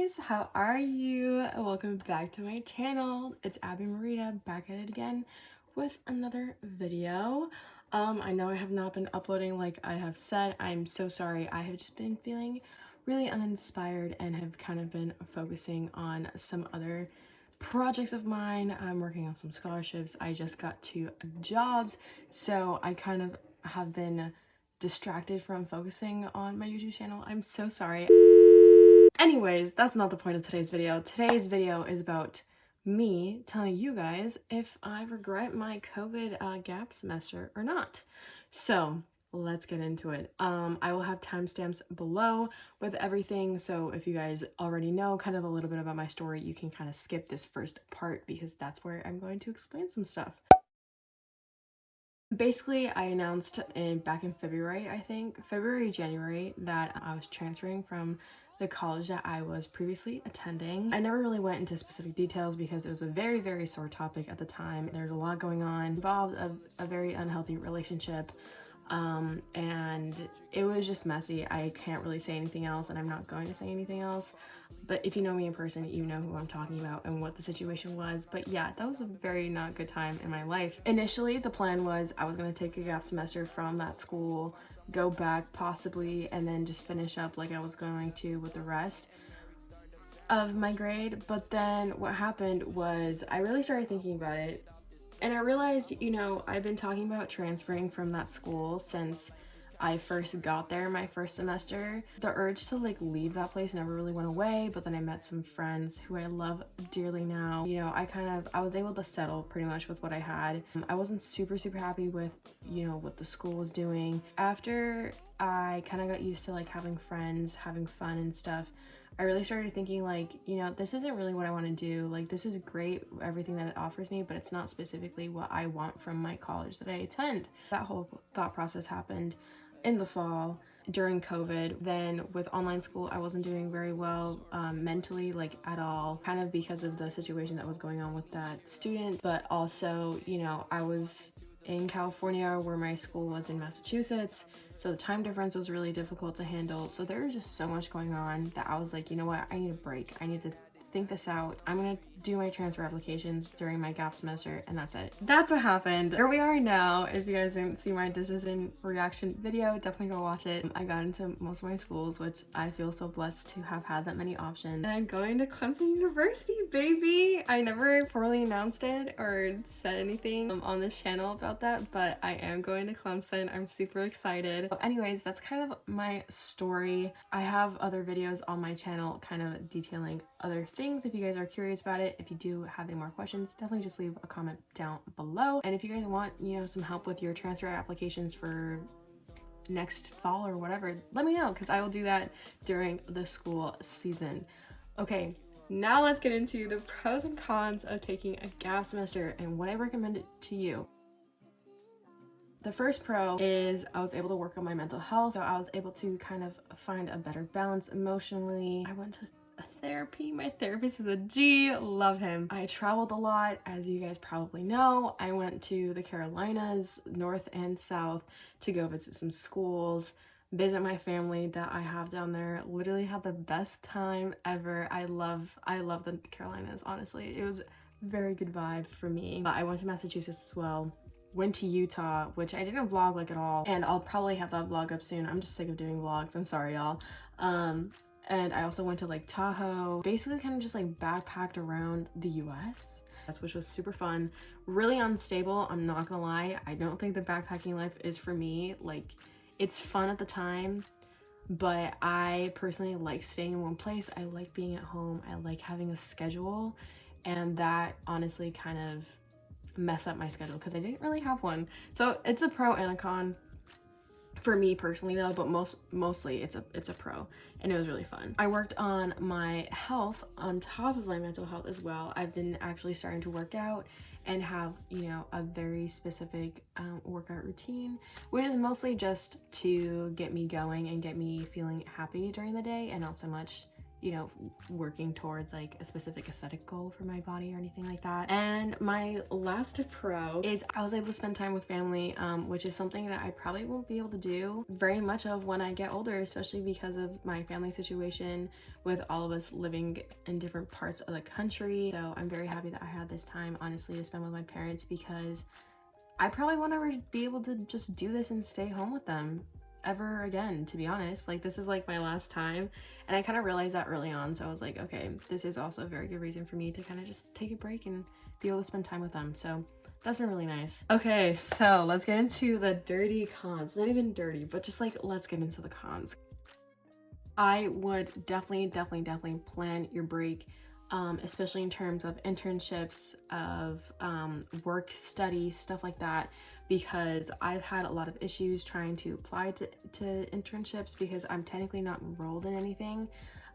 guys, how are you? Welcome back to my channel. It's Abby Marita back at it again with another video. I know I have not been uploading like I have said. I'm so sorry. I have just been feeling really uninspired and have kind of been focusing on some other projects of mine. I'm working on some scholarships. I just got 2 jobs, so I kind of have been distracted from focusing on my YouTube channel. I'm so sorry. Anyways, that's not the point of today's video. Today's video is about me telling you guys if I regret my COVID gap semester or not. So let's get into it. I will have timestamps below with everything, so if you guys already know kind of a little bit about my story, you can kind of skip this first part because that's where I'm going to explain some stuff. Basically, I announced back in February, I think, January, that I was transferring from the college that I was previously attending. I never really went into specific details because it was a very, very sore topic at the time. There's a lot going on, involved a very unhealthy relationship, and it was just messy. I can't really say anything else, and I'm not going to say anything else. But if you know me in person, you know who I'm talking about and what the situation was. But yeah, that was a very not good time in my life. Initially, the plan was I was going to take a gap semester from that school, go back possibly, and then just finish up like I was going to with the rest of my grade. But then what happened was I really started thinking about it, and I realized, you know, I've been talking about transferring from that school since I first got there my first semester. The urge to like leave that place never really went away, but then I met some friends who I love dearly now. You know, I was able to settle pretty much with what I had. I wasn't super happy with, you know, what the school was doing. After I kind of got used to like having friends, having fun and stuff, I really started thinking like, you know, this isn't really what I want to do. Like, this is great, everything that it offers me, but it's not specifically what I want from my college that I attend. That whole thought process happened in the fall during COVID. Then with online school, I wasn't doing very well mentally, like at all, kind of because of the situation that was going on with that student. But also, you know, I was in California where my school was in Massachusetts, so the time difference was really difficult to handle. So there was just so much going on that I was like, you know what, I need a break. I need to think this out. I'm gonna do my transfer applications during my gap semester, and that's it. That's what happened. Here we are now. If you guys didn't see my decision reaction video, definitely go watch it. I got into most of my schools, which I feel so blessed to have had that many options. And I'm going to Clemson University, baby! I never formally announced it or said anything on this channel about that, but I am going to Clemson. I'm super excited. But anyways, that's kind of my story. I have other videos on my channel kind of detailing other things if you guys are curious about it. If you do have any more questions, definitely just leave a comment down below. And if you guys want, you know, some help with your transfer applications for next fall or whatever, let me know, because I will do that during the school season. Okay, now let's get into the pros and cons of taking a gap semester and what I recommend it to you. The first pro is I was able to work on my mental health, so I was able to kind of find a better balance emotionally. I went to therapy. My therapist is a G, love him. I traveled a lot, as you guys probably know. I went to the Carolinas, north and south, to go visit some schools, visit my family that I have down there. Literally had the best time ever. I love the Carolinas, honestly. It was very good vibe for me. I went to Massachusetts as well. Went to Utah, which I didn't vlog like at all, and I'll probably have that vlog up soon. I'm just sick of doing vlogs, I'm sorry y'all. And I also went to Lake Tahoe, basically kind of just like backpacked around the US, which was super fun. Really unstable, I'm not gonna lie. I don't think the backpacking life is for me. Like, it's fun at the time, but I personally like staying in one place. I like being at home. I like having a schedule, and that honestly kind of messed up my schedule because I didn't really have one. So it's a pro and a con. For me personally though, but mostly it's a pro, and it was really fun. I worked on my health on top of my mental health as well. I've been actually starting to work out and have, you know, a very specific workout routine, which is mostly just to get me going and get me feeling happy during the day, and not so much, you know, working towards like a specific aesthetic goal for my body or anything like that. And my last pro is I was able to spend time with family, which is something that I probably won't be able to do very much of when I get older, especially because of my family situation with all of us living in different parts of the country. So I'm very happy that I had this time, honestly, to spend with my parents, because I probably won't ever be able to just do this and stay home with them ever again, to be honest. Like, this is like my last time, and I kind of realized that early on. So I was like, okay, this is also a very good reason for me to kind of just take a break and be able to spend time with them. So that's been really nice. Okay, so let's get into the dirty cons. Not even dirty, but just like, let's get into the cons. I would definitely plan your break, especially in terms of internships, of work, study, stuff like that, because I've had a lot of issues trying to apply to internships because I'm technically not enrolled in anything,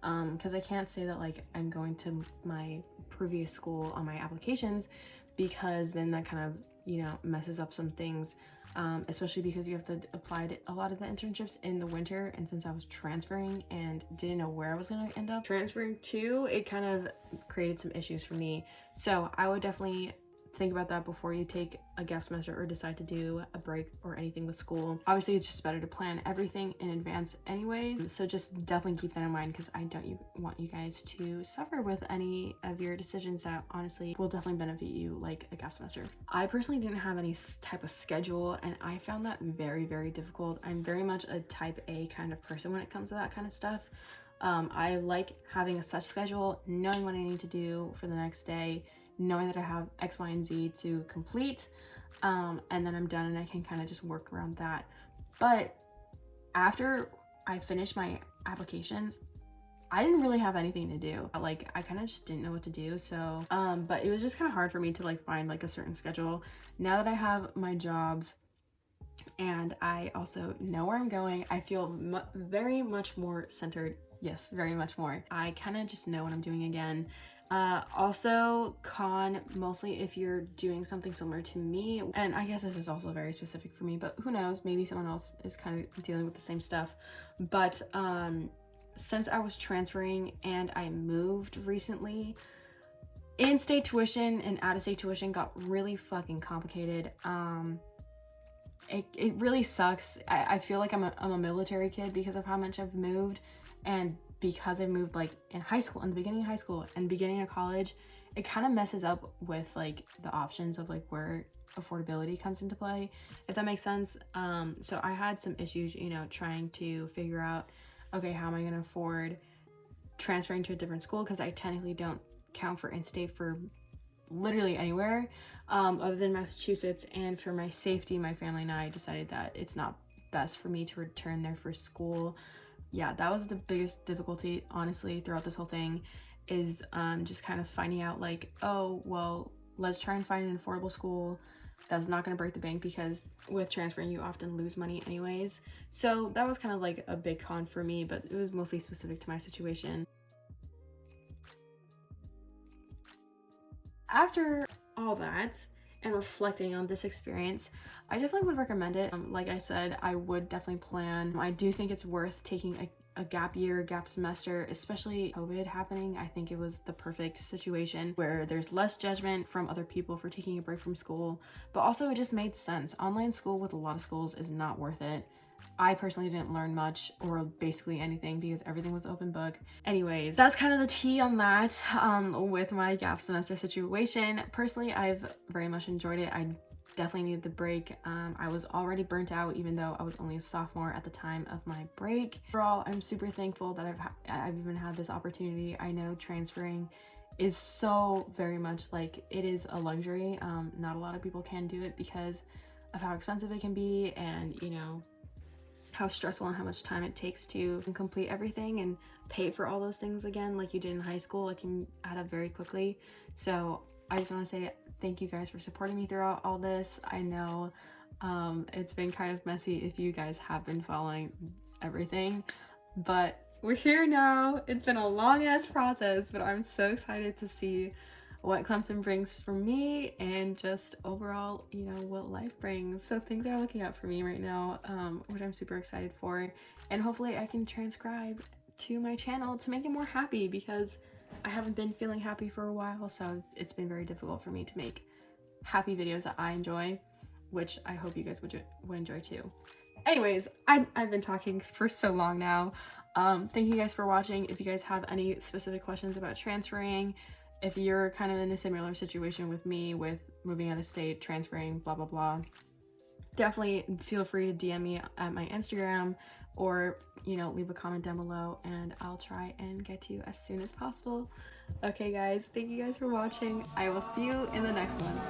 because I can't say that like I'm going to my previous school on my applications, because then that kind of, you know, messes up some things, especially because you have to apply to a lot of the internships in the winter, and since I was transferring and didn't know where I was going to end up transferring to, it kind of created some issues for me. So I would definitely think about that before you take a gap semester or decide to do a break or anything with school. Obviously, it's just better to plan everything in advance anyways, so just definitely keep that in mind, because I don't want you guys to suffer with any of your decisions that honestly will definitely benefit you, like a gap semester. I personally didn't have any type of schedule, and I found that very difficult. I'm very much a type A kind of person when it comes to that kind of stuff. I like having a set schedule, knowing what I need to do for the next day, knowing that I have X, Y, and Z to complete, and then I'm done and I can kind of just work around that. But after I finished my applications, I didn't really have anything to do. Like, I kind of just didn't know what to do. So, but it was just kind of hard for me to like find like a certain schedule. Now that I have my jobs and I also know where I'm going, I feel very much more centered. Yes, very much more. I kind of just know what I'm doing again. Also, con, mostly if you're doing something similar to me, and I guess this is also very specific for me, but who knows, maybe someone else is kind of dealing with the same stuff. But since I was transferring and I moved recently, in-state tuition and out-of-state tuition got really fucking complicated. It really sucks. I feel like I'm a military kid because of how much I've moved, and because I moved like in high school, in the beginning of high school and beginning of college, it kind of messes up with like the options of like where affordability comes into play, if that makes sense. So I had some issues, you know, trying to figure out, okay, how am I going to afford transferring to a different school, because I technically don't count for in-state for literally anywhere other than Massachusetts. And for my safety, my family and I decided that it's not best for me to return there for school. Yeah, that was the biggest difficulty, honestly, throughout this whole thing, is just kind of finding out like, oh, well, let's try and find an affordable school that's not going to break the bank, because with transferring you often lose money anyways. So that was kind of like a big con for me, but it was mostly specific to my situation. After all that, and reflecting on this experience, I definitely would recommend it. Like I said, I would definitely plan. I do think it's worth taking a gap year, gap semester, especially COVID happening. I think it was the perfect situation where there's less judgment from other people for taking a break from school, but also it just made sense. Online school with a lot of schools is not worth it. I personally didn't learn much or basically anything because everything was open book. Anyways, that's kind of the tea on that with my gap semester situation. Personally, I've very much enjoyed it. I definitely needed the break. I was already burnt out even though I was only a sophomore at the time of my break. Overall, I'm super thankful that I've even had this opportunity. I know transferring is so very much like, it is a luxury. Not a lot of people can do it because of how expensive it can be, and you know, how stressful and how much time it takes to complete everything and pay for all those things again like you did in high school. It can add up very quickly. So I just want to say thank you guys for supporting me throughout all this. I know it's been kind of messy if you guys have been following everything, but we're here now. It's been a long ass process, but I'm so excited to see what Clemson brings for me, and just overall, you know, what life brings. So things are looking up for me right now, which I'm super excited for, and hopefully I can transcribe to my channel to make it more happy, because I haven't been feeling happy for a while, so it's been very difficult for me to make happy videos that I enjoy, which I hope you guys would enjoy too. Anyways, I've been talking for so long now. Thank you guys for watching. If you guys have any specific questions about transferring, if you're kind of in a similar situation with me with moving out of state, transferring, blah blah blah, definitely feel free to DM me at my Instagram, or leave a comment down below, and I'll try and get to you as soon as possible. Okay guys, thank you guys for watching. I will see you in the next one.